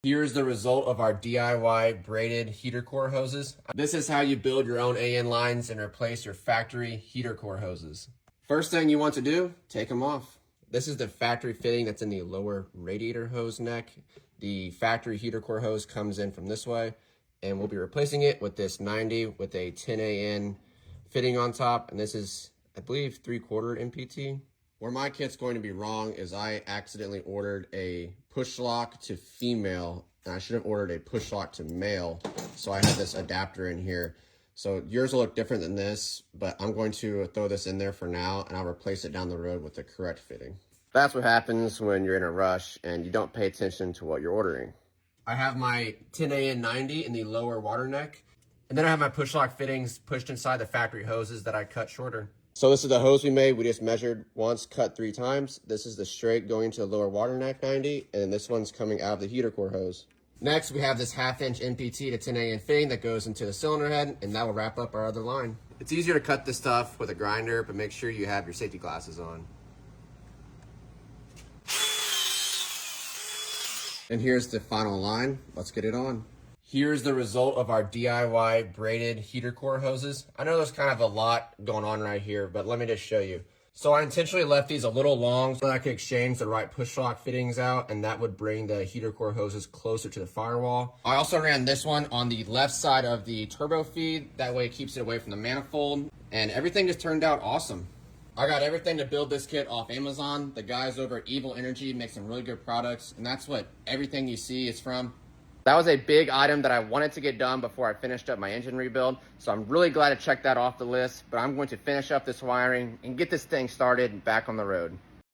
Here's the result of our DIY braided heater core hoses. This is how you build your own AN lines and replace your factory heater core hoses. First thing you want to do, take them off. This is the factory fitting that's in the lower radiator hose neck. The factory heater core hose comes in from this way, and we'll be replacing it with this 90 with a 10 AN fitting on top. And this is, I believe, 3/4 MPT. Where my kit's going to be wrong is I accidentally ordered a push lock to female, and I should have ordered a push lock to male. So I have this adapter in here. So yours will look different than this, but I'm going to throw this in there for now, and I'll replace it down the road with the correct fitting. That's what happens when you're in a rush and you don't pay attention to what you're ordering. I have my 10 AN 90 in the lower water neck, and then I have my push lock fittings pushed inside the factory hoses that I cut shorter. So this is the hose we made. We just measured once, cut 3 times. This is the straight going into the lower water neck 90, and this one's coming out of the heater core hose. Next, we have this 1/2 inch MPT to 10 AN fitting that goes into the cylinder head, and that will wrap up our other line. It's easier to cut this stuff with a grinder, but make sure you have your safety glasses on. And here's the final line. Let's get it on. Here's the result of our DIY braided heater core hoses. I know there's kind of a lot going on right here, but let me just show you. So I intentionally left these a little long so that I could exchange the right push lock fittings out, and that would bring the heater core hoses closer to the firewall. I also ran this one on the left side of the turbo feed. That way it keeps it away from the manifold, and everything just turned out awesome. I got everything to build this kit off Amazon. The guys over at Evil Energy make some really good products, and that's what everything you see is from. That was a big item that I wanted to get done before I finished up my engine rebuild, so I'm really glad to check that off the list, but I'm going to finish up this wiring and get this thing started back on the road.